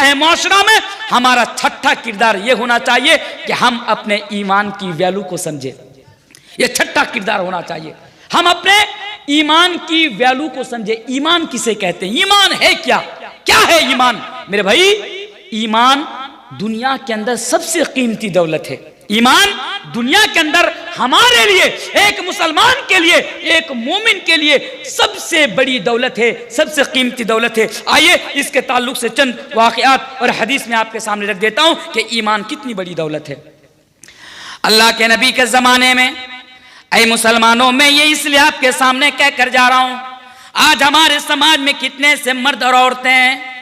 है मुआशरा में, हमारा छठा किरदार यह होना चाहिए कि हम अपने ईमान की वैल्यू को समझे। यह छठा किरदार होना चाहिए, हम अपने ईमान की वैल्यू को समझे। ईमान किसे कहते हैं? ईमान है क्या? क्या है ईमान? मेरे भाई, ईमान दुनिया के अंदर सबसे कीमती दौलत है। ईमान दुनिया के अंदर हमारे लिए, एक मुसलमान के लिए, एक मोमिन के लिए सबसे बड़ी दौलत है, सबसे कीमती दौलत है। आइए इसके ताल्लुक से चंद वाक़यात और हदीस में आपके सामने रख देता हूं कि ईमान कितनी बड़ी दौलत है। अल्लाह के नबी के जमाने में, ऐ मुसलमानों, मैं ये इसलिए आपके सामने कह कर जा रहा हूं, आज हमारे समाज में कितने से मर्द और औरतें हैं,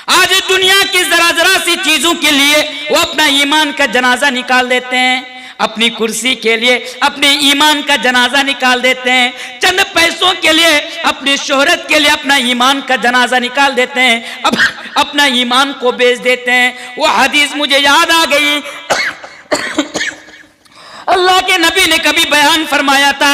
आज दुनिया की जरा जरा सी चीजों के लिए वो अपना ईमान का जनाजा निकाल देते हैं, अपनी कुर्सी के लिए अपने ईमान का जनाजा निकाल देते हैं, चंद पैसों के लिए, अपनी शोहरत के लिए अपना ईमान का जनाजा निकाल देते हैं, अब अपना ईमान को बेच देते हैं। वो हदीस मुझे याद आ गई, अल्लाह के नबी ने कभी बयान फरमाया था,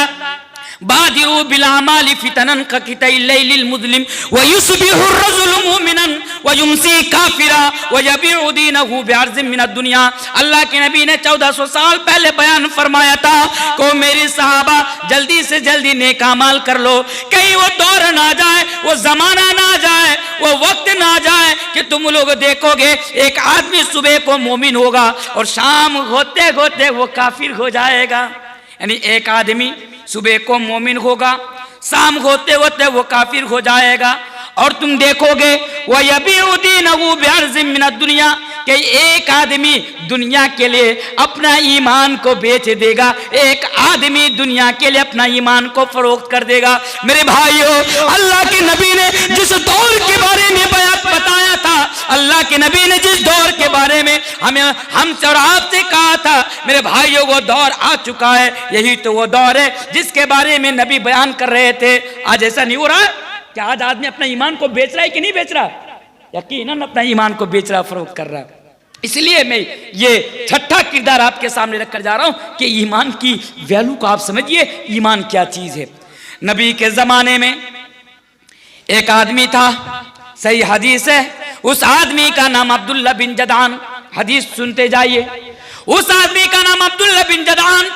बादिउ बिलामाली फितनन ककितैलिल मुस्लिम व युस्बिहु रजुलु मुमिनन व युमसी काफिरा व यबीउ दीनहु बिअर्ज़िम मिनद दुनिया। अल्लाह के नबी ने 1400 साल पहले बयान फरमाया था को मेरी सहाबा जल्दी से जल्दी नेक अमाल कर लो, कहीं वो दौर ना जाए, वो जमाना ना जाए, वो वक्त ना जाए कि तुम लोग देखोगे एक आदमी सुबह को मोमिन होगा और शाम होते होते वो काफिर हो जाएगा। यानी एक आदमी सुबह को मोमिन होगा, शाम होते होते वो काफिर हो जाएगा। और तुम देखोगे वह यबीउ दीनहु बिअर्ज़िम मिनद दुनिया, कि एक आदमी दुनिया के लिए अपना ईमान को बेच देगा, एक आदमी दुनिया के लिए अपना ईमान को फरोख्त कर देगा। मेरे भाइयों, अल्लाह के नबी ने जिस दौर के बारे में बयान बताया था, अल्लाह के नबी ने जिस दौर के बारे में हमें हमसे और आपसे कहा था, मेरे भाइयों वो दौर आ चुका है। यही तो वो दौर है जिसके बारे में नबी बयान कर रहे थे। आज ऐसा नहीं हो रहा क्या? आज आदमी अपना ईमान को बेच रहा है कि नहीं बेच रहा? यकीनन अपना ईमान को बेच रहा, फरोख्त कर रहा। इसलिए मैं ये छठा किरदार आपके सामने रखकर जा रहा हूं कि ईमान की वैल्यू को आप समझिए, ईमान क्या चीज है। नबी के जमाने में एक आदमी था, सही हदीस है, उस आदमी का नाम अब्दुल्ला बिन जदान। हदीस सुनते जाइए। उस आदमी का नाम अब्दुल्ला बिन जदान।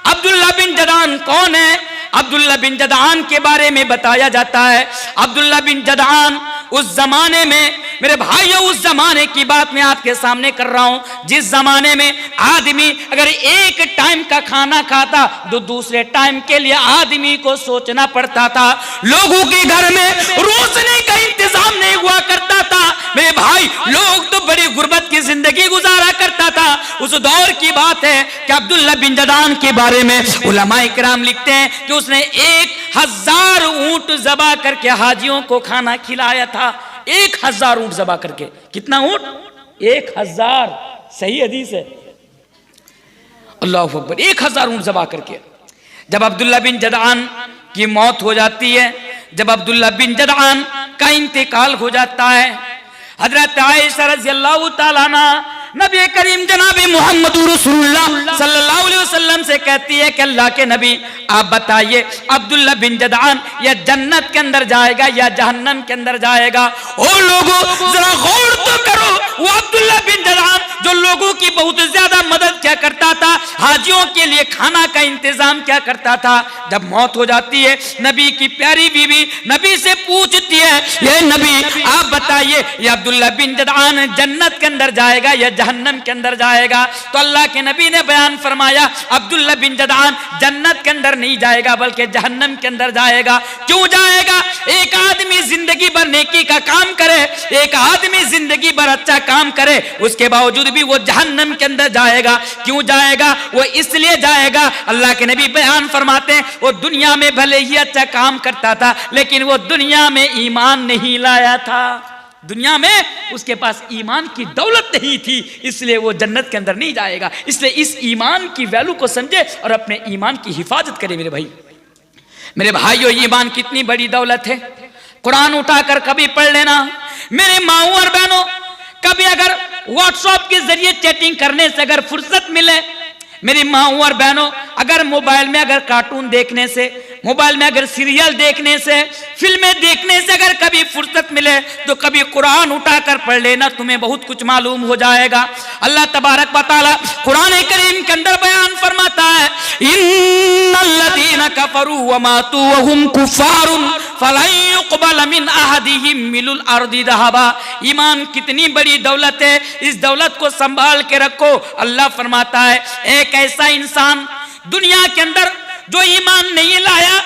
अब्दुल्ला बिन जदान कौन है? अब्दुल्ला बिन जदान के बारे में बताया जाता है, अब्दुल्ला बिन जदान उस जमाने में, मेरे भाइयों, उस जमाने की बात मैं आपके सामने कर रहा हूं जिस जमाने में आदमी अगर एक टाइम का खाना खाता तो दूसरे टाइम के लिए आदमी को सोचना पड़ता था। लोगों के घर में रोशनी का इंतजाम नहीं हुआ करता था। मेरे भाई, लोग तो बड़ी गुर्बत की जिंदगी गुजारा करता था। उस दौर की बात है कि अब्दुल्ला बिन जदान के बारे में उलमाए किराम लिखते हैं कि उसने 1000 ऊंट ज़बा करके हाजियों को खाना खिलाया था। 1000 ऊंट ज़बा करके। कितना ऊंट? 1000। सही हदीस है। अल्लाह अकबर। 1000 ऊंट ज़बा करके। जब अब्दुल्ला बिन जदान की मौत हो जाती है, जब अब्दुल्ला बिन जदान का इंतकाल हो जाता है, हजरत आयशा रज़ियल्लाहु ताला अन्हा नबी करीम जनाब मोहम्मद रसूलुल्लाह सल्लल्लाहु अलैहि वसल्लम से कहती है कि अल्लाह के नबी, आप बताइए अब्दुल्ला बिन जदान या जन्नत के अंदर जाएगा या जहन्नम के अंदर जाएगा? ओ लोगों, जरा गौर तो करो। वो अब्दुल्ला बिन जदान जो लोगों की बहुत ज्यादा मदद क्या करता था, हाजियों के लिए खाना का इंतजाम क्या करता था, जब मौत हो जाती है, नबी की प्यारी बीवी नबी से पूछती है, ये नबी आप बताइए ये अब्दुल्ला बिन जदान जन्नत के अंदर जाएगा या जहन्नम के अंदर जाएगा? तो अल्लाह के नबी ने बयान फरमाया, अब्दुल्ला बिन जदान जन्नत के अंदर नहीं जाएगा बल्कि जहन्नम के अंदर जाएगा। क्यों जाएगा? एक आदमी जिंदगी भर नेकी का काम करे, एक आदमी जिंदगी भर अच्छा काम करे, उसके बावजूद भी वो जहन्नम के अंदर जाएगा। क्यों जाएगा? वो इसलिए जाएगा, अल्लाह के नबी बयान फरमाते हैं, वो दुनिया में भले ही अच्छा काम करता था लेकिन वो दुनिया में ईमान नहीं लाया था। दुनिया में उसके पास ईमान की दौलत नहीं थी, इसलिए वो जन्नत के अंदर नहीं जाएगा। इसलिए इस ईमान की वैल्यू को समझे और अपने ईमान की हिफाजत करे। मेरे भाई, मेरे भाइयों, ईमान कितनी बड़ी दौलत है। कुरान उठाकर कभी पढ़ लेना। मेरे माओ और बहनों, कभी अगर व्हाट्सएप के जरिए चैटिंग करने से अगर फुर्सत मिले, मेरी माओ और बहनों, अगर मोबाइल में अगर कार्टून देखने से मोबाइल में अगर सीरियल देखने से, फिल्में देखने से अगर कभी फुर्सत मिले तो कभी कुरान उठाकर पढ़ लेना, तुम्हें बहुत कुछ मालूम हो जाएगा। अल्लाह तबारक व तआला कुरान करीम के अंदर बयान फरमाता है, इन्नल्लज़ीना कफरू व मातू व हुम कुफ्फारुन फलन युक़बल मिन अहदिहिम मिलुल अर्दि ज़हबा। ईमान कितनी बड़ी दौलत है, इस दौलत को संभाल के रखो। अल्लाह फरमाता है, एक ऐसा इंसान दुनिया के अंदर जो ईमान नहीं लाया,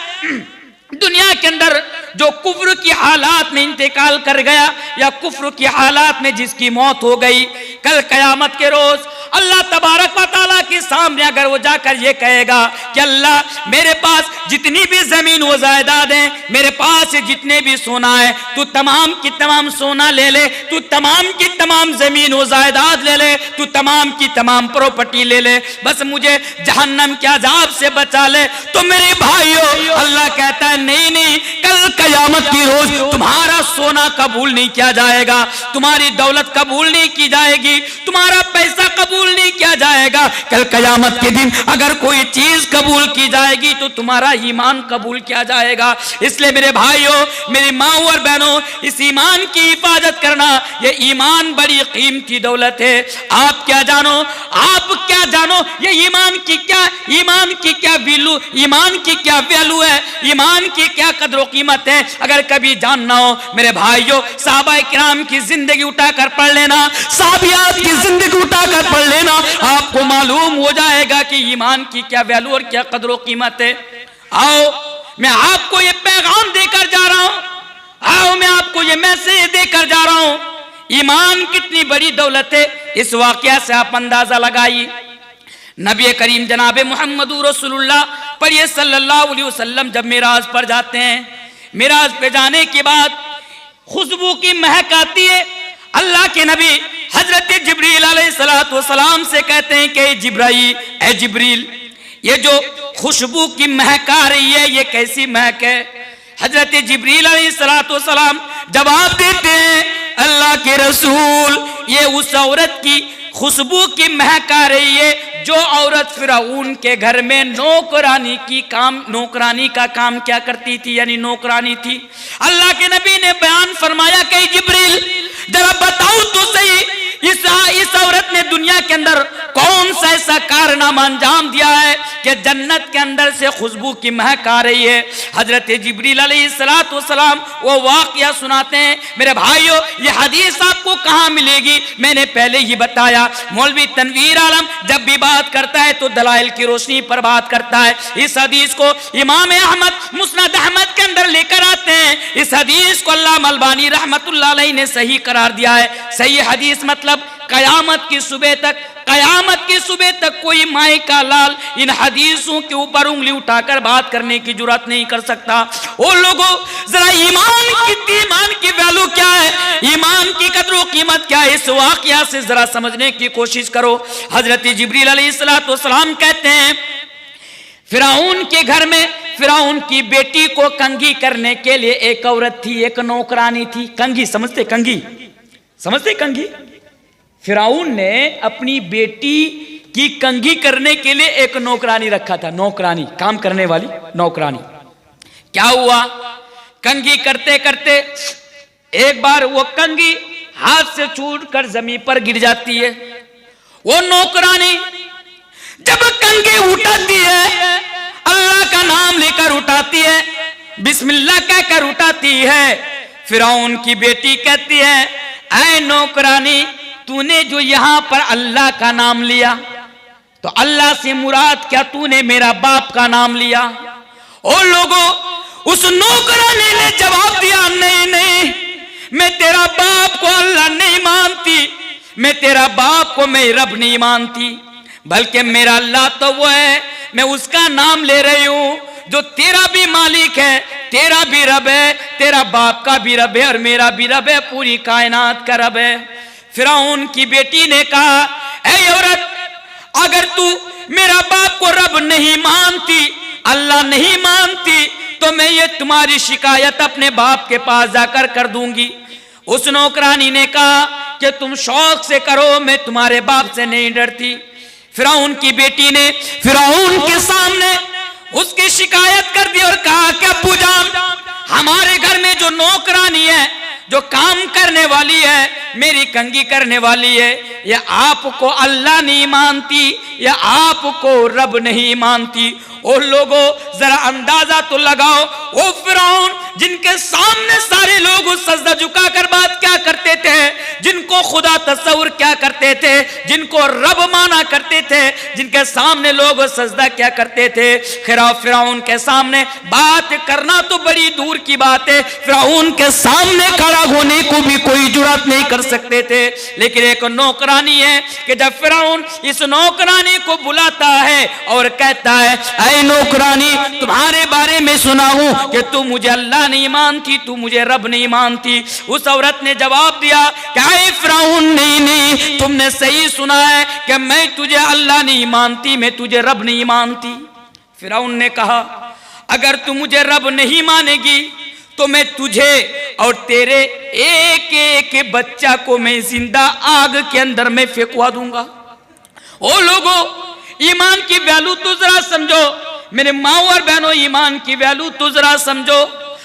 दुनिया के अंदर जो कुफ्र की हालात में इंतकाल कर गया या कुफ्र की हालात में जिसकी मौत हो गई, कल कयामत के रोज अल्लाह तबारक व तआला के सामने अगर वो जाकर ये कहेगा कि अल्लाह मेरे पास जितनी भी जमीन व जायदाद है, मेरे पास जितने भी सोना है, तू तमाम की तमाम सोना ले ले, तू तमाम की तमाम जमीन व जायदाद ले ले, तू तमाम की तमाम प्रॉपर्टी ले ले, बस मुझे जहन्नम के अजाब से बचा ले। तो मेरे भाइयों, अल्लाह कहता है नहीं नहीं, कल कयामत की रोज तुम्हारा सोना कबूल नहीं किया जाएगा, तुम्हारी दौलत कबूल नहीं की जाएगी, तुम्हारा पैसा कबूल नहीं किया जाएगा। कल कयामत के दिन अगर कोई चीज कबूल की जाएगी तो तुम्हारा ईमान कबूल किया जाएगा। इसलिए मेरे भाइयों, मेरी माँ और बहनों, इस ईमान की हिफाजत करना, ये ईमान बड़ी कीमती दौलत है। आप क्या जानो, आप क्या जानो ये ईमान की क्या वैल्यू, ईमान की क्या वैल्यू है, ईमान की क्या कदर कीमत है। अगर कभी जानना हो मेरे भाइयों, सहाबा किराम की जिंदगी उठाकर पढ़ लेना, साहबियात की जिंदगी उठाकर पढ़ लेना, आपको मालूम हो जाएगा कि ईमान की क्या वैल्यू और क्या कदर कीमत है। आओ मैं आपको ये पैगाम देकर जा रहा हूं, आओ मैं आपको ये मैसेज देकर जा रहा हूं, ईमान कितनी बड़ी दौलत है। इस वाकया से आप अंदाजा लगाइए। नबी करीम जनाब मुहम्मदुर रसूलुल्लाह पढ़िए सल्लल्लाहु अलैहि वसल्लम जब मिराज पर जाते हैं, मिराज पे जाने के बाद खुशबू की महक आती है। अल्लाह के नबी हजरत जिब्रील अलैहिस्सलातु वस्सलाम से कहते हैं कि जिब्राइल, ए जिब्रील, ये जो खुशबू की महक आ रही है ये कैसी महक है। हजरत जिब्रील अलैहिस्सलातु वस्सलाम जवाब देते हैं, अल्लाह के रसूल, ये उस औरत की खुशबू की महक आ रही है जो औरत फिरौन के घर में नौकरानी का काम क्या करती थी, यानी नौकरानी थी। अल्लाह के नबी ने बयान फरमाया कि जिब्रील जरा बताओ तो सही, इस औरत ने दुनिया के अंदर कौन सा ऐसा कारनामा अंजाम दिया है कि जन्नत के अंदर से खुशबू की महक आ रही है। हजरत जिब्रील अलैहिस्सलातु वस्सलाम वो वाकया सुनाते हैं। मेरे भाइयों, ये हदीस आपको कहाँ मिलेगी, मैंने पहले ही बताया। मौलवी तनवीर आलम जब भी बात करता है तो दलाइल की रोशनी पर बात करता है। इस हदीस को इमाम अहमद मुस्नद अहमद के अंदर लेकर आते हैं। इस हदीस को अल्लामा अलबानी रहमतुल्लाह अलैह ने सही करार दिया है। सही हदीस मतलब कयामत की सुबह तक कोई माई का लाल इन हदीसों के ऊपर उंगली उठाकर बात करने की जुर्रत नहीं कर सकता। ओ लोगों, जरा ईमान की वैल्यू क्या है, ईमान की कदर कीमत क्या है, इस वाकया से जरा समझने की कोशिश करो। हजरत जिब्रील अलैहिस्सलातु वस्सलाम कहते हैं, फिरौन के घर में फिरौन की बेटी को कंघी करने के लिए एक औरत थी, एक नौकरानी थी। कंघी समझते, कंघी फिरौन ने अपनी बेटी की कंघी करने के लिए एक नौकरानी रखा था, नौकरानी, काम करने वाली नौकरानी। क्या हुआ, कंघी करते करते एक बार वो कंघी हाथ से छूटकर जमीन पर गिर जाती है। वो नौकरानी जब कंघी उठाती है, अल्लाह का नाम लेकर उठाती है, बिस्मिल्लाह कहकर उठाती है। फिरौन की बेटी कहती है, ऐ नौकरानी, तूने जो यहां पर अल्लाह का नाम लिया तो अल्लाह से मुराद क्या, तूने मेरा बाप का नाम लिया। ओ लोगों, उस नौकरानी ने जवाब दिया, नहीं, मैं तेरा बाप को अल्लाह नहीं मानती, मैं तेरा बाप को मैं रब नहीं मानती, बल्कि मेरा अल्लाह तो वो है, मैं उसका नाम ले रही हूं जो तेरा भी मालिक है, तेरा भी रब है, तेरा बाप का भी रब है और मेरा भी रब है, पूरी कायनात का रब है। फिरौन की बेटी ने कहा, ऐ औरत, अगर तू मेरा बाप को रब नहीं मानती, अल्लाह नहीं मानती, तो मैं ये तुम्हारी शिकायत अपने बाप के पास जाकर कर दूंगी। उस नौकरानी ने कहा कि तुम शौक से करो, मैं तुम्हारे बाप से नहीं डरती। फिरौन की बेटी ने फिरौन के सामने उसकी शिकायत कर दी और कहा कि अब्बू जान, हमारे घर में जो नौकरानी है, जो काम करने वाली है, मेरी कंघी करने वाली है, या आपको अल्लाह नहीं मानती या आपको रब नहीं मानती। ओ लोगों, जरा अंदाजा तो लगाओ, ओ फिरौन जिनके सामने सारे लोग सजदा झुकाकर बात क्या करते थे, जिनको खुदा तस्वुर क्या करते थे, जिनको रब माना करते थे, जिनके सामने लोग सजदा क्या करते थे, फिरौन के सामने बात करना तो बड़ी दूर की बात है, फिरौन के सामने खड़ा होने को भी कोई जुर्रत नहीं कर सकते थे। लेकिन एक नौकरानी है कि जब फिरौन इस नौकरानी को बुलाता है और कहता है, ऐ नौकरानी, तुम्हारे बारे में सुना हूं कि तुम मुझे अल्लाह नहीं मानती, तू मुझे रब नहीं मानती। उस औरत ने जवाब दिया कि ऐ फिरौन, नहीं, तुमने सही सुना है कि मैं तुझे अल्लाह नहीं मानती, मैं तुझे रब नहीं मानती। फिरौन ने कहा, अगर तू मुझे रब नहीं मानेगी तो मैं तुझे और तेरे एक एक बच्चा को मैं जिंदा आग के अंदर में फेंकवा दूंगा। ओ लोगों, ईमान की वैल्यू तो जरा समझो, मेरे माँ और बहनों, ईमान की वैल्यू तो जरा समझो।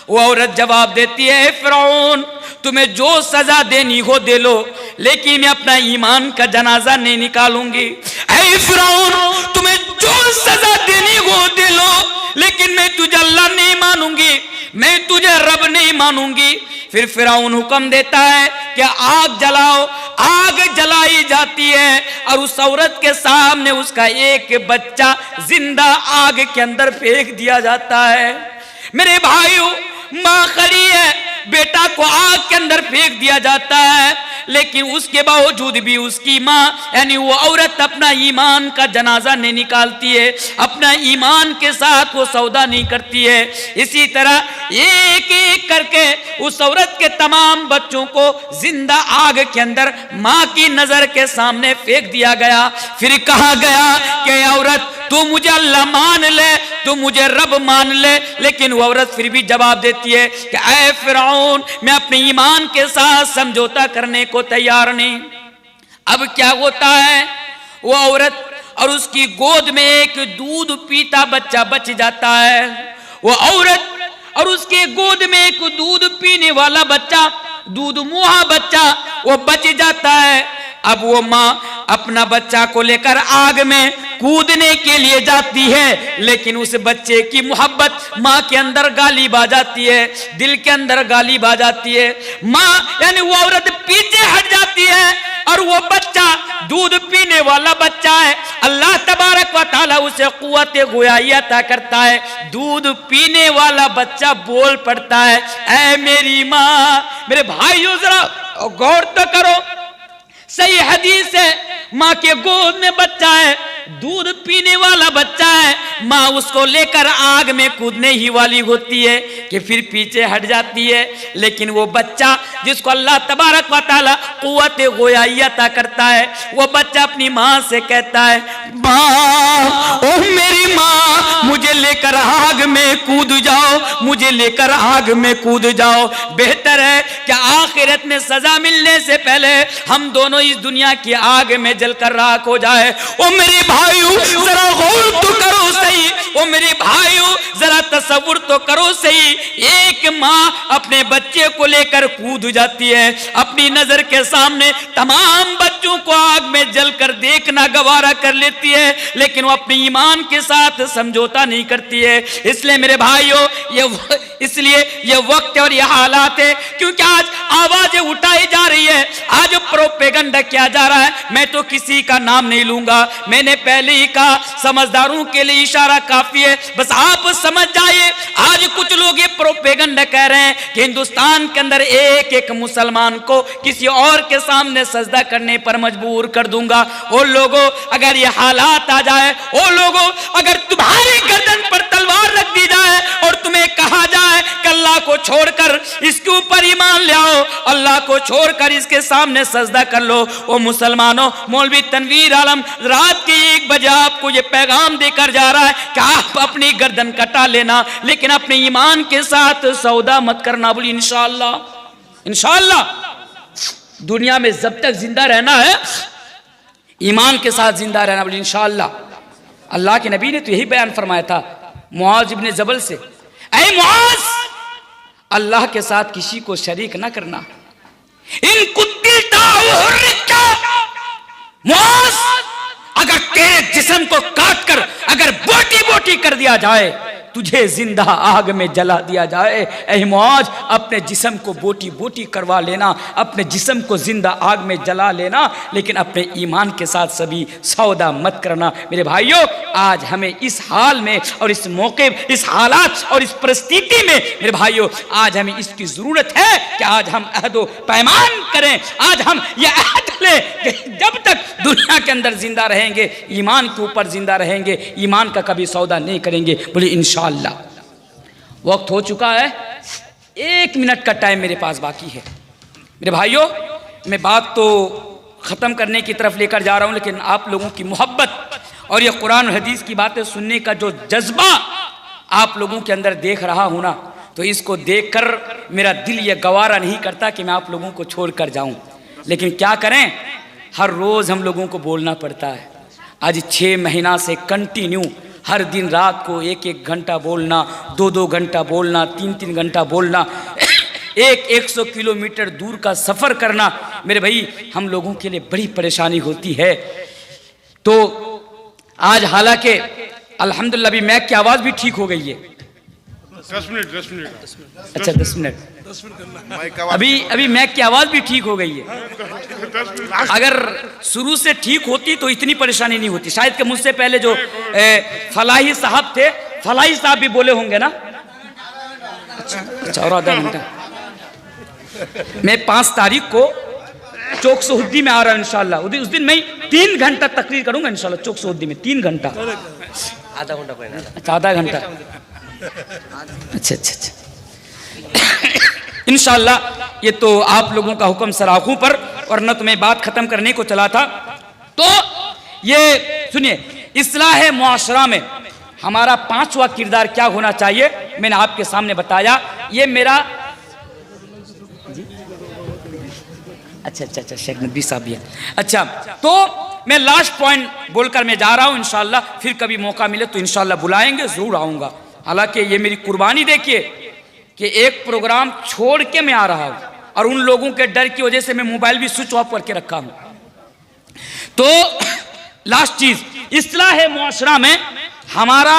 वो औरत जवाब देती है, फिरौन तुम्हें जो सजा देनी हो दे लो, लेकिन मैं अपना ईमान का जनाजा नहीं निकालूंगी। ऐ फिरौन, तुम्हें जो सजा देनी हो दे लो, लेकिन मैं तुझे अल्लाह नहीं मानूंगी, मैं तुझे रब नहीं मानूंगी। फिर फिरौन हुक्म देता है कि आग जलाओ। आग जलाई जाती है और उस औरत के सामने उसका एक बच्चा जिंदा आग के अंदर फेंक दिया जाता है। मेरे भाइयों, माँ खड़ी है, बेटा को आग के अंदर फेंक दिया जाता है, लेकिन उसके बावजूद भी उसकी माँ यानी वो औरत अपना ईमान का जनाजा नहीं निकालती है, अपना ईमान के साथ वो सौदा नहीं करती है। इसी तरह एक एक करके उस औरत के तमाम बच्चों को जिंदा आग के अंदर माँ की नजर के सामने फेंक दिया गया। फिर कहा गया कि औरत, तू मुझे अल्लाह मान ले, तू मुझे रब मान ले। लेकिन वो औरत फिर भी जवाब देती है कि ऐ फिरौन, मैं अपने ईमान के साथ समझौता करने को तैयार नहीं। अब क्या होता है, वो औरत और उसकी गोद में एक दूध पीता बच्चा बच जाता है। वो औरत और उसके गोद में एक दूध पीने वाला बच्चा, दूध मुहा बच्चा, वो बच जाता है। अब वो माँ अपना बच्चा को लेकर आग में कूदने के लिए जाती है, लेकिन उस बच्चे की मोहब्बत माँ के अंदर गालिब आ जाती है, दिल के अंदर गालिब आ जाती है। माँ यानी वो औरत पीछे हट जाती है और वो बच्चा दूध पीने वाला बच्चा है, अल्लाह तबारक व तआला उसे कुव्वत गोयाई अता करता है। दूध पीने वाला बच्चा बोल पड़ता है, ऐ मेरी माँ। मेरे भाइयों, जरा गौर तो करो, सही हदीस है, माँ के गोद में बच्चा है, दूध पीने वाला बच्चा है, माँ उसको लेकर आग में कूदने ही वाली होती है कि फिर पीछे हट जाती है। लेकिन वो बच्चा जिसको अल्लाह तबारक व तआला कुव्वत गोयाई अता करता है, वो बच्चा अपनी माँ से कहता है, माँ, ओ मेरी माँ, मुझे लेकर आग में कूद जाओ, मुझे लेकर आग में कूद जाओ। बेहतर है कि आखिरत में सजा मिलने से पहले हम दोनों इस दुनिया की आग में जलकर राख हो जाए। ओ मेरे भाइयों, जरा गौर तो करो सही, ओ मेरे भाइयों, जरा तसव्वुर तो करो सही। एक माँ अपने बच्चे को लेकर कूद जाती है, अपनी नजर के सामने तमाम बच्चों को आग में जलकर देखना गवारा कर लेती है, लेकिन वो अपने ईमान के साथ समझौता नहीं करती है। इसलिए मेरे भाइयों, ये वक्त और ये हालात है, क्योंकि आज आवाजें उठाई जा रही है, आज प्रोपेगेंडा किया जा रहा है। मैं तो किसी का नाम नहीं लूंगा, मैंने पहले ही कहा, समझदारों के लिए इशारा काफी है, बस आप समझ जाइए। आज कुछ लोग ये प्रोपेगेंडा कह रहे हैं कि हिंदुस्तान के अंदर एक एक मुसलमान को किसी और के सामने सजदा करने पर मजबूर कर दूंगा। ओ लोगों, अगर ये हालात आ जाए, ओ लोगों, अगर तुम्हारी गर्दन पर तलवार रख दी जाए और तुम्हें कहा जाए कि अल्लाह को छोड़कर इसके ऊपर ईमान ले आओ, अल्लाह को छोड़कर इसके सामने सजदा कर लो, ओ मुसलमानों, मौलवी तनवीर आलम रात के 1 बजे आपको ये पैगाम देकर जा रहा है कि आप अपनी गर्दन कटा लेना, लेकिन अपने ईमान के साथ सौदा मत करना। बोली इंशाअल्लाह, इंशाअल्लाह दुनिया में जब तक जिंदा रहना है, ईमान के साथ जिंदा रहना। बोली इंशाअल्लाह। अल्लाह के नबी ने तो यही बयान फरमाया था मुआज इब्ने जबल से, ऐ मुआज, अल्लाह के साथ किसी को शरीक ना करना। इन कुत्तिलता हुर्रिका, मुआज, अगर तेरे जिस्म को काट कर अगर बोटी बोटी कर दिया जाए, तुझे जिंदा आग में जला दिया जाए, ऐ मुआज, अपने जिस्म को बोटी बोटी करवा लेना, अपने जिस्म को जिंदा आग में जला लेना, लेकिन अपने ईमान के साथ सभी सौदा मत करना। मेरे भाइयों, आज हमें इस हाल में और इस मौके, इस हालात और इस परिस्थिति में, मेरे भाइयों, आज हमें इसकी जरूरत है कि आज हम अहदो पैमान करें। आज हम यह अहद लें कि जब तक दुनिया के अंदर जिंदा रहेंगे, ईमान के ऊपर जिंदा रहेंगे, ईमान का कभी सौदा नहीं करेंगे। बोले इंशाअल्लाह। वक्त हो चुका है, 1 मिनट का टाइम मेरे पास बाकी है। मेरे भाइयों, मैं बात तो ख़त्म करने की तरफ लेकर जा रहा हूं, लेकिन आप लोगों की मोहब्बत और ये कुरान और हदीस की बातें सुनने का जो जज्बा आप लोगों के अंदर देख रहा हूं ना, तो इसको देखकर मेरा दिल ये गवारा नहीं करता कि मैं आप लोगों को छोड़कर जाऊं। लेकिन क्या करें, हर रोज़ हम लोगों को बोलना पड़ता है। आज 6 महीना से कंटिन्यू हर दिन रात को 1-1 घंटा बोलना, 2-2 घंटा बोलना, 3-3 घंटा बोलना, 100 किलोमीटर दूर का सफ़र करना, मेरे भाई हम लोगों के लिए बड़ी परेशानी होती है। तो आज हालांकि अल्हम्दुलिल्लाह अभी मैक की आवाज़ भी ठीक हो गई है। 10 मिनट। अच्छा 10 मिनट। अभी मैक की आवाज़ भी ठीक हो गई है। अगर शुरू से ठीक होती तो इतनी परेशानी नहीं होती। शायद कि मुझसे पहले जो फलाही साहब थे, फलाही साहब भी बोले होंगे ना। अच्छा और आधा घंटा। मैं 5 तारीख को चौक सऊदी में आ रहा हूँ इंशाल्लाह। उस दिन मैं 3 घंटा तकरीर करूंगा इंशाल्लाह चौक सऊदी में। 3 घंटा, आधा घंटा पहले। अच्छा आधा घंटा। अच्छा इंशाल्लाह। ये तो आप लोगों का हुक्म सराखों पर, और न तो मैं बात खत्म करने को चला था। तो ये सुनिए, इस्लाह मुआशरा में हमारा 5वां किरदार क्या होना चाहिए, मैंने आपके सामने बताया। ये मेरा अच्छा शेख नबी साहब भी है। अच्छा, तो मैं लास्ट पॉइंट बोलकर मैं जा रहा हूं। इंशाल्लाह फिर कभी मौका मिले तो इंशाल्लाह बुलाएंगे, जरूर आऊंगा। हालांकि ये मेरी कुर्बानी देखिए कि एक प्रोग्राम छोड़ के मैं आ रहा हूं, और उन लोगों के डर की वजह से मैं मोबाइल भी स्विच ऑफ करके रखा हूं। तो लास्ट चीज, इस्लाह मुआशरा में हमारा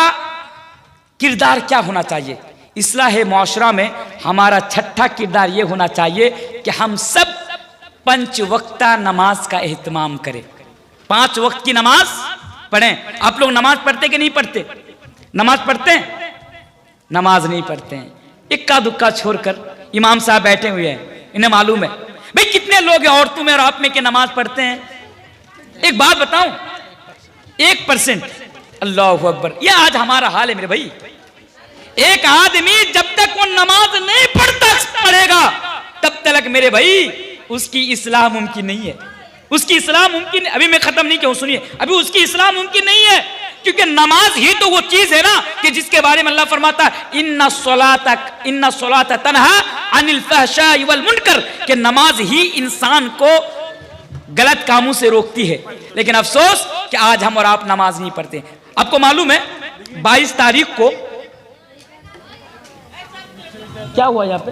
किरदार क्या होना चाहिए। इस्लाह मुआशरा में हमारा 6ठा किरदार ये होना चाहिए कि हम सब 5 वक्ता नमाज का एहतमाम करें। 5 वक्त की नमाज पढ़ें। आप लोग नमाज पढ़ते कि नहीं पढ़ते? नमाज पढ़ते हैं? नमाज नहीं पढ़ते हैं। इक्का दुक्का छोड़कर इमाम साहब बैठे हुए हैं, इन्हें मालूम है भाई कितने लोग हैं औरतों में और आप में के नमाज पढ़ते हैं। एक बात बताऊं, 1%। अल्लाहु अकबर। यह आज हमारा हाल है मेरे भाई। एक आदमी जब तक वो नमाज नहीं पढ़ेगा तब तक मेरे भाई उसकी इस्लाह मुमकिन नहीं है। उसकी इस्लाह मुमकिन, अभी मैं खत्म नहीं किया, सुनिए, अभी उसकी इस्लाह मुमकिन नहीं है, क्योंकि नमाज ही तो वो चीज है ना कि जिसके बारे में अल्लाह फरमाता है इन्ना सलात तन्हा अनिल फहशाई वल मुनकर, कि नमाज ही इंसान को गलत कामों से रोकती है। लेकिन अफसोस कि आज हम और आप नमाज नहीं पढ़ते। आपको मालूम है 22 तारीख को क्या हुआ यहाँ पे?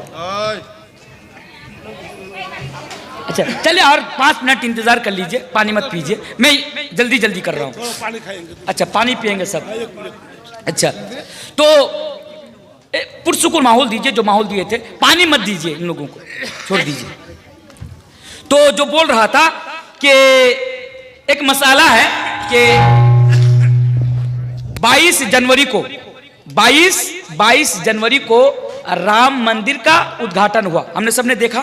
अच्छा चलिए और 5 मिनट इंतजार कर लीजिए, पानी मत पीजिए, मैं जल्दी कर रहा हूँ। अच्छा पानी पियेंगे सब। अच्छा तो पुरसुकून माहौल दीजिए, जो माहौल दिए थे, पानी मत दीजिए, इन लोगों को छोड़ दीजिए। तो जो बोल रहा था कि एक मसाला है कि 22 जनवरी को राम मंदिर का उद्घाटन हुआ। हमने सबने देखा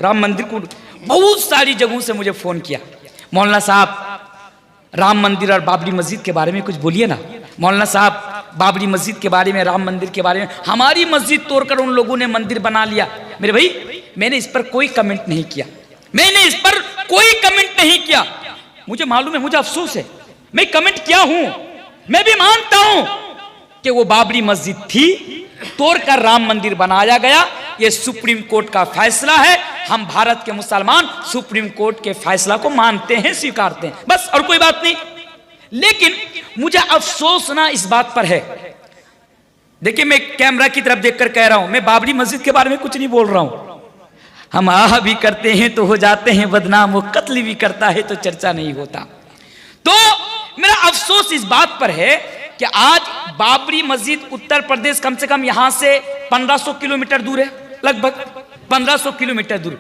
राम मंदिर को। बहुत सारी जगहों से मुझे फोन किया, मौलाना साहब राम मंदिर और बाबरी मस्जिद के बारे में कुछ बोलिए ना। मौलाना साहब बाबरी मस्जिद के बारे में, राम मंदिर के बारे में, हमारी मस्जिद तोड़कर उन लोगों ने मंदिर बना लिया। मेरे भाई मैंने इस पर कोई कमेंट नहीं किया, मुझे मालूम है, मुझे अफसोस है, मैं कमेंट किया हूं। मैं भी मानता हूं कि वो बाबरी मस्जिद थी, तोड़कर राम मंदिर बनाया गया। ये सुप्रीम कोर्ट का फैसला है। हम भारत के मुसलमान सुप्रीम कोर्ट के फैसला को मानते हैं, स्वीकारते हैं, बस, और कोई बात नहीं। लेकिन मुझे अफसोस ना इस बात पर है देखिए मैं कैमरा की तरफ देखकर कह रहा हूं, मैं बाबरी मस्जिद के बारे में कुछ नहीं बोल रहा हूं। हम आह भी करते हैं तो हो जाते हैं बदनाम, वो कत्ल भी करता है तो चर्चा नहीं होता। तो मेरा अफसोस इस बात पर है कि आज बाबरी मस्जिद उत्तर प्रदेश कम से कम यहां से 1500 किलोमीटर दूर है, लगभग 1500 किलोमीटर दूर।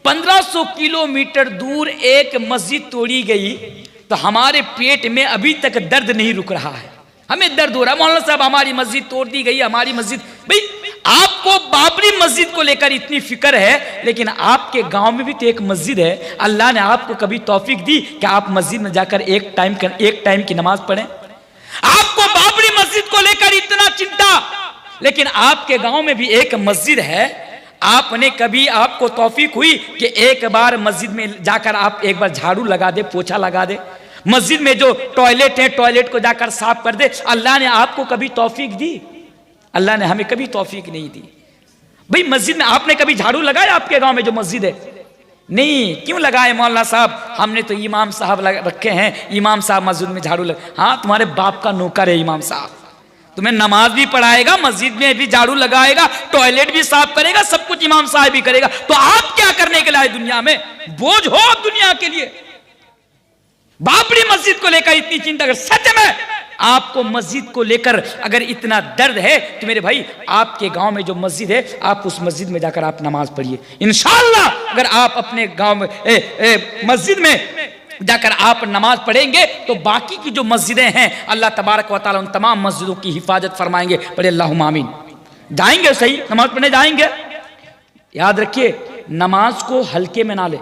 1500 किलोमीटर दूर एक मस्जिद तोड़ी गई तो हमारे पेट में अभी तक दर्द नहीं रुक रहा है, हमें दर्द हो रहा है। मौलाना साहब हमारी मस्जिद तोड़ दी गई, हमारी मस्जिद। भाई आपको बाबरी मस्जिद को लेकर इतनी फिक्र है, लेकिन आपके गांव में भी तो एक मस्जिद है। अल्लाह ने आपको कभी तौफीक दी कि आप मस्जिद में जाकर एक टाइम की नमाज पढ़ें? आपको बाबरी मस्जिद को लेकर इतना चिंता, लेकिन आपके गांव में भी एक मस्जिद है। आपने कभी, आपको तौफीक हुई कि एक बार मस्जिद में जाकर आप एक बार झाड़ू लगा दे, पोछा लगा दे? मस्जिद में जो टॉयलेट है, टॉयलेट को जाकर साफ कर दे। अल्लाह ने आपको कभी तौफीक दी? अल्लाह ने हमें कभी तौफीक नहीं दी। भाई मस्जिद में आपने कभी झाड़ू लगाया? आपके गांव में जो मस्जिद है, नहीं। क्यों लगाए मौलाना साहब? हमने तो इमाम साहब रखे हैं, इमाम साहब मस्जिद में झाड़ू हाँ, तुम्हारे बाप का नौकर है इमाम साहब, तुम्हें नमाज भी पढ़ाएगा, मस्जिद में भी झाड़ू लगाएगा, टॉयलेट भी साफ करेगा, सब कुछ इमाम साहब भी करेगा। तो आप क्या करने के लिए दुनिया में? बोझ हो आप दुनिया के लिए। बाबरी मस्जिद को लेकर इतनी चिंता, अगर सच में आपको मस्जिद को लेकर अगर इतना दर्द है तो मेरे भाई आपके गांव में जो मस्जिद है, आप उस मस्जिद में जाकर आप नमाज पढ़िए। इंशाअल्लाह अगर आप अपने गांव में मस्जिद में जाकर आप नमाज पढ़ेंगे तो बाकी की जो मस्जिदें हैं अल्लाह तबारक व तआला उन तमाम मस्जिदों की हिफाजत फरमाएंगे। पढ़े अल्लाहुम्मा आमीन। जाएंगे सही नमाज पढ़ने जाएंगे। याद रखिए नमाज को हल्के में ना ले,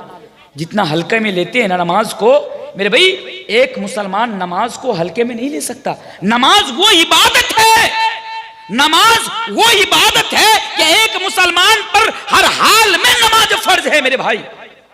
जितना हल्के में लेते हैं ना नमाज को, मेरे भाई एक मुसलमान नमाज को हल्के में नहीं ले सकता। नमाज वो इबादत है, नमाज वो इबादत है कि एक मुसलमान पर हर हाल में नमाज फर्ज है मेरे भाई,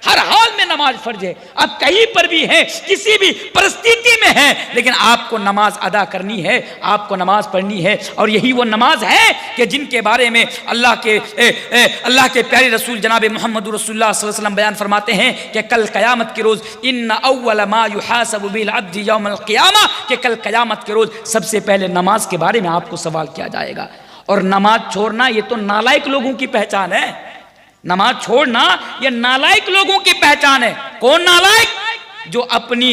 हर हाल में नमाज फर्ज है। अब कहीं पर भी है, किसी भी परिस्थिति में है, लेकिन आपको नमाज अदा करनी है, आपको नमाज पढ़नी है। और यही वो नमाज है कि जिनके बारे में अल्लाह के प्यारे रसूल जनाब मोहम्मद रसूलुल्लाह सल्लल्लाहु अलैहि वसल्लम बयान फरमाते हैं कि कल क़यामत के रोज़ इन्ना अव्वल मा युहासबु बिल अब्दी यौमल क़ियामा, कि कल क़यामत के रोज़ सबसे पहले नमाज के बारे में आपको सवाल किया जाएगा। और नमाज छोड़ना ये तो नालायक लोगों की पहचान है। नमाज छोड़ना ये नालायक लोगों की पहचान है। कौन नालायक? जो अपनी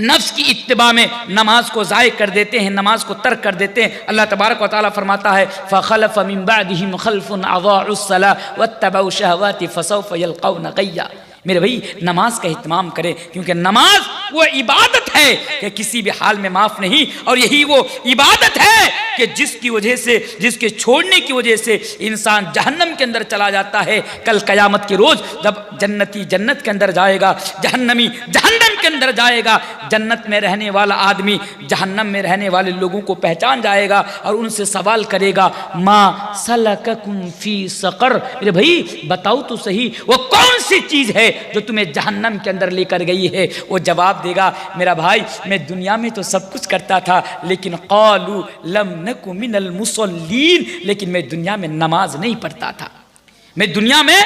नफ्स की इत्तिबा में नमाज को ज़ाय कर देते हैं, नमाज को तर्क कर देते हैं। अल्लाह तबारक व तआला फरमाता है फ़ख़लफ़ मिन बअदिहिम ख़ल्फ़ुन अज़ाउस सलाह वत्तबउ शहवाति फ़सौफ़ यल्क़ौन ग़य्या। मेरे भाई नमाज का इत्माम करें, क्योंकि नमाज वो इबादत है कि किसी भी हाल में माफ़ नहीं। और यही वो इबादत है कि जिसकी वजह से, जिसके छोड़ने की वजह से इंसान जहन्नम के अंदर चला जाता है। कल क़यामत के रोज़ जब जन्नती जन्नत के अंदर जाएगा, जहन्नमी जहन्नम के अंदर जाएगा, जन्नत में रहने वाला आदमी जहन्नम में रहने वाले लोगों को पहचान जाएगा और उनसे सवाल करेगा मा सलककुम फी सक़र। मेरे भाई बताओ तो सही वो कौन सी चीज़ है जो तुम्हें जहन्नम के अंदर लेकर गई है? वो जवाब देगा मेरा भाई मैं दुनिया में तो सब कुछ करता था, लेकिन क़ालू लम नकु मिनल मुसल्लीन, लेकिन मैं दुनिया में नमाज नहीं पढ़ता था, मैं दुनिया में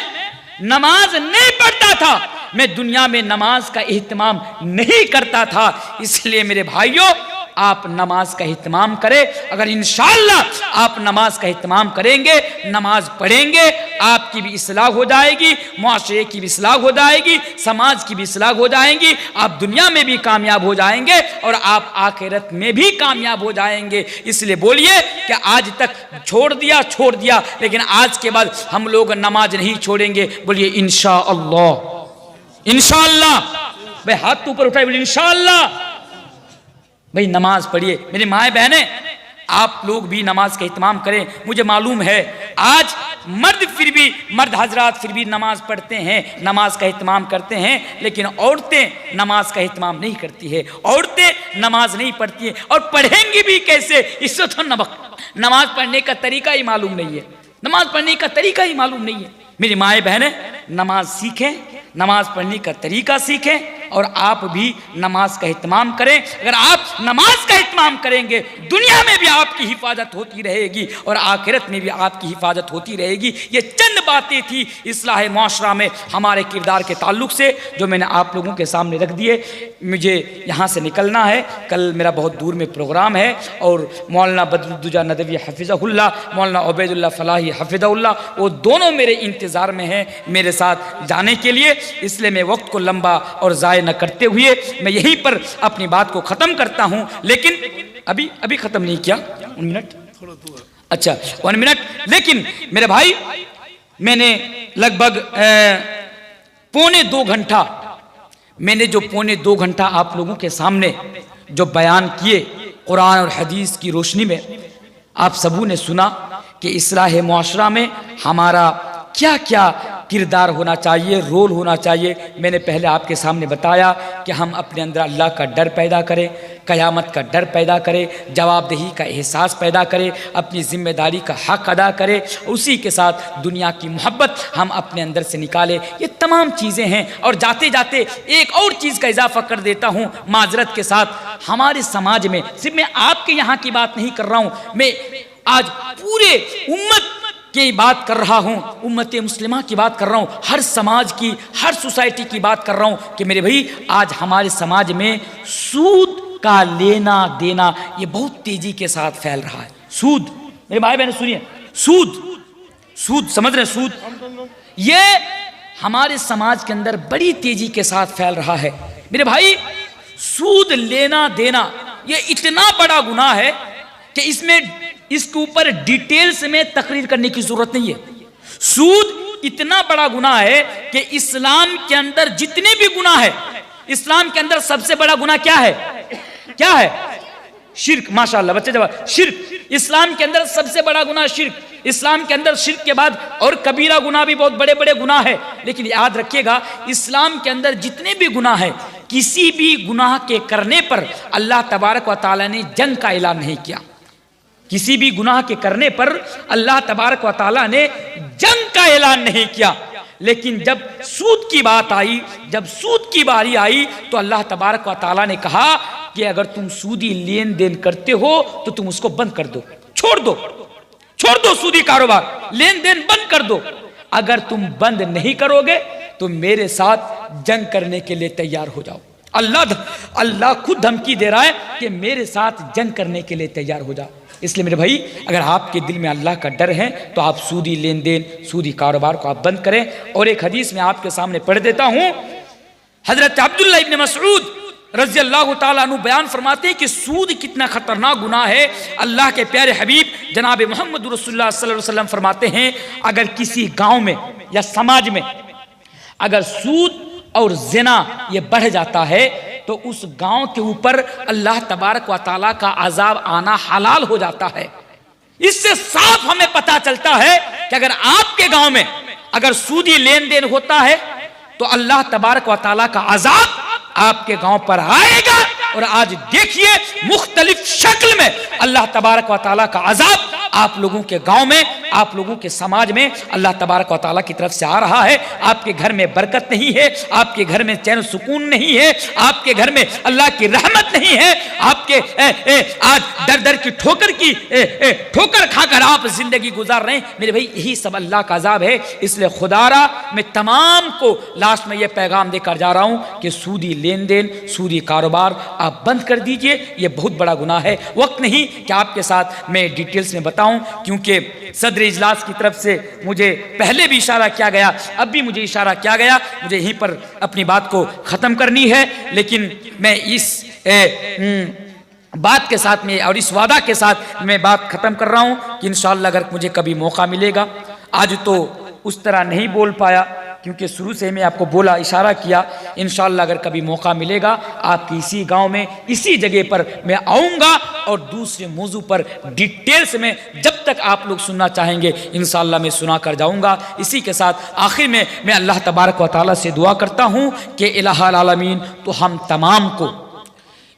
नमाज नहीं पढ़ता था, मैं दुनिया में नमाज का एहतमाम नहीं करता था। इसलिए मेरे भाइयों आप नमाज का एहतमाम करें। अगर इंशाअल्लाह आप नमाज का एहतमाम करेंगे, नमाज पढ़ेंगे, आपकी भी इस्लाह हो जाएगी, मुआशरे की भी इस्लाह हो जाएगी, समाज की भी इस्लाह हो जाएंगी। आप दुनिया में भी कामयाब हो जाएंगे और आप आखिरत में भी कामयाब हो जाएंगे। इसलिए बोलिए कि आज तक छोड़ दिया, लेकिन आज के बाद हम लोग नमाज नहीं छोड़ेंगे। बोलिए इंशाअल्लाह, इंशाअल्लाह। भाई हाथ ऊपर उठाए, बोलिए इंशाअल्लाह। भाई नमाज पढ़िए। मेरी माए बहने आप लोग भी नमाज का इत्माम करें। मुझे मालूम है आज मर्द हजरात फिर भी नमाज पढ़ते हैं, नमाज का इत्माम करते हैं, लेकिन औरतें नमाज का इत्माम नहीं करती है, औरतें नमाज नहीं पढ़ती हैं। और पढ़ेंगी भी कैसे? इससे तो नमाज पढ़ने का तरीका ही मालूम नहीं है, नमाज पढ़ने का तरीका ही मालूम नहीं है। मेरी माए बहनें नमाज सीखें, नमाज पढ़ने का तरीका सीखें। और आप भी नमाज का इत्माम करें। अगर आप नमाज का इत्माम करेंगे, दुनिया में भी आपकी हिफाजत होती रहेगी और आखिरत में भी आपकी हिफाजत होती रहेगी। ये चंद बातें थी इस्लाह मुआशरा में हमारे किरदार के ताल्लुक से, जो मैंने आप लोगों के सामने रख दिए। मुझे यहाँ से निकलना है, कल मेरा बहुत दूर में प्रोग्राम है और मौलाना बदरुद्दुजा नदवी हफिज़हुल्लाह, मौलाना उबैदुल्लाह फलाही हफिज़हुल्लाह, वो दोनों मेरे इंतज़ार में हैं मेरे साथ जाने के लिए। इसलिए मैं वक्त को लंबा और ज़ाय न करते हुए मैं यहीं पर अपनी बात को ख़त्म करता हूँ। लेकिन अभी ख़त्म नहीं किया, 1 मिनट, अच्छा 1 मिनट। लेकिन मेरे भाई, मैंने लगभग पौने 2 घंटा, मैंने जो पौने 2 घंटा आप लोगों के सामने जो बयान किए कुरान और हदीस की रोशनी में, आप सबों ने सुना कि इस्लाह मुआशरा में हमारा क्या क्या किरदार होना चाहिए, रोल होना चाहिए। मैंने पहले आपके सामने बताया कि हम अपने अंदर अल्लाह का डर पैदा करें, क़यामत का डर पैदा करें, जवाबदेही का एहसास पैदा करें, अपनी ज़िम्मेदारी का हक़ अदा करें, उसी के साथ दुनिया की मोहब्बत हम अपने अंदर से निकालें। ये तमाम चीज़ें हैं। और जाते जाते एक और चीज़ का इजाफा कर देता हूँ माजरत के साथ, हमारे समाज में, सिर्फ मैं आपके यहाँ की बात नहीं कर रहा हूँ, मैं आज पूरे उम्मत की बात कर रहा हूँ, उम्मत मुस्लिमा की बात कर रहा हूँ, हर समाज की, हर सोसाइटी की बात कर रहा हूँ कि मेरे भाई आज हमारे समाज में सूद का लेना देना ये बहुत तेजी के साथ फैल रहा है। सूद, मेरे भाई बहन सुनिए, सूद समझ रहे, सूद ये हमारे समाज के अंदर बड़ी तेजी के साथ फैल रहा है। मेरे भाई, सूद लेना देना ये इतना बड़ा गुनाह है कि इसके ऊपर डिटेल्स में तकरीर करने की जरूरत नहीं है। सूद इतना बड़ा गुनाह है कि इस्लाम के अंदर जितने भी गुनाह है, इस्लाम के अंदर सबसे बड़ा गुनाह क्या है? क्या है? शिर्क। माशाअल्लाह बच्चे जवाब, शिर्क। इस्लाम के अंदर सबसे बड़ा गुनाह शिर्क। इस्लाम के अंदर शिर्क के बाद और कबीरा गुनाह भी बहुत बड़े बड़े गुनाह है, लेकिन याद रखिएगा इस्लाम के अंदर जितने भी गुनाह है, किसी भी गुनाह के करने पर अल्लाह तबारक व तआला ने जंग का ऐलान नहीं किया। किसी भी गुनाह के करने पर अल्लाह तबारक व तआला ने जंग का ऐलान नहीं किया। लेकिन जब सूद की बात आई, जब सूद की बारी आई, तो अल्लाह तबारक व तआला ने कहा कि अगर तुम सूदी लेन देन करते हो तो तुम उसको बंद कर दो, छोड़ दो सूदी कारोबार, लेन देन बंद कर दो। अगर तुम बंद नहीं करोगे तो मेरे साथ जंग करने के लिए तैयार हो जाओ। अल्लाह खुद धमकी दे रहा है कि मेरे साथ जंग करने के लिए तैयार हो जाओ। इसलिए मेरे भाई, अगर आपके दिल में अल्लाह का डर है तो आप सूदी लेन देन, सूदी कारोबार को आप बंद करें। और एक हदीस में आपके सामने पढ़ देता हूं, हजरत अब्दुल्लाह इब्न मसऊद रज़ी अल्लाह ताला अन्हु बयान फरमाते हैं कि सूद कितना खतरनाक गुनाह है। अल्लाह के प्यारे हबीब जनाब मोहम्मद रसूलुल्लाह सल्लल्लाहु अलैहि वसल्लम फरमाते हैं, अगर किसी गांव में या समाज में अगर सूद और ज़िना ये बढ़ जाता है तो उस गांव के ऊपर अल्लाह तबारक व तआला का अजाब आना हलाल हो जाता है। इससे साफ हमें पता चलता है कि अगर आपके गांव में अगर सूदी लेन देन होता है तो अल्लाह तबारक व तआला का अजाब आपके गांव पर आएगा। और आज देखिए मुख्तलिफ शक्ल में अल्लाह तबारक व तआला का अजाब आप लोगों के गांव में, आप लोगों के समाज में अल्लाह तबारक व तआला की तरफ से आ रहा है। आपके घर में बरकत नहीं है, आपके घर में चैन सुकून नहीं है, आपके घर में अल्लाह की रहमत नहीं है, आपके आज दर दर की ठोकर खाकर आप जिंदगी गुजार रहे हैं। मेरे भाई, यही सब अल्लाह का अजाब है। इसलिए खुदारा मैं तमाम को लास्ट में यह पैगाम देकर जा रहा हूं कि सूदी लेन देन, सूदी कारोबार आप बंद कर दीजिए। यह बहुत बड़ा गुनाह है। वक्त नहीं कि आपके साथ मैं डिटेल्स में बताऊं, क्योंकि सदर इजलास की तरफ से मुझे पहले भी इशारा किया गया, अब भी मुझे इशारा किया गया, मुझे यहीं पर अपनी बात को ख़त्म करनी है। लेकिन मैं इस बात के साथ में और इस वादा के साथ मैं बात ख़त्म कर रहा हूँ कि इंशाअल्लाह अगर मुझे कभी मौका मिलेगा, आज तो उस तरह नहीं बोल पाया क्योंकि शुरू से मैं आपको बोला, इशारा किया, इंशाअल्लाह अगर कभी मौका मिलेगा आपकी इसी गांव में, इसी जगह पर मैं आऊँगा और दूसरे मौजू पर डिटेल्स में जब तक आप लोग सुनना चाहेंगे इंशाअल्लाह मैं सुना कर जाऊँगा। इसी के साथ आखिर में मैं अल्लाह तबारक व तआला से दुआ करता हूँ कि इलाहुल आलमीन तो हम तमाम को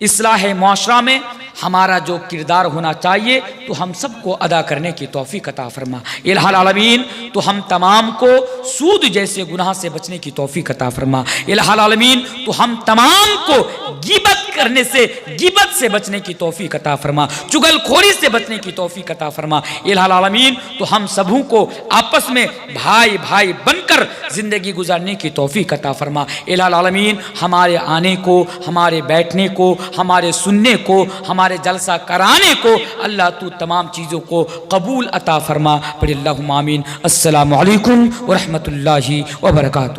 इस्लाह मुआशरा में हमारा जो किरदार होना चाहिए तो हम सबको अदा करने की तौफीक अता फरमा। इलाहा आलमीन तो हम तमाम को सूद जैसे गुनाह से बचने की तौफीक अता फरमा। इलाहा आलमीन तो हम तमाम को गिबत करने से, गिबत से बचने की तौफीक अता फरमा, चुगलखोरी से बचने की तौफीक अता फरमा। इलाहा आलमीन तो हम सबों को आपस में भाई भाई बनकर जिंदगी गुजारने की तौफीक अता फरमा। इलाहा आलमीन हमारे आने को, हमारे बैठने को, हमारे सुनने को, हमारे जलसा कराने को अल्लाह तू तमाम चीज़ों को कबूल अता फरमा। पढ़ अल्लाहुम्मा आमीन। अस्सलामु अलैकुम व रहमतुल्लाहि व बरकातुहू।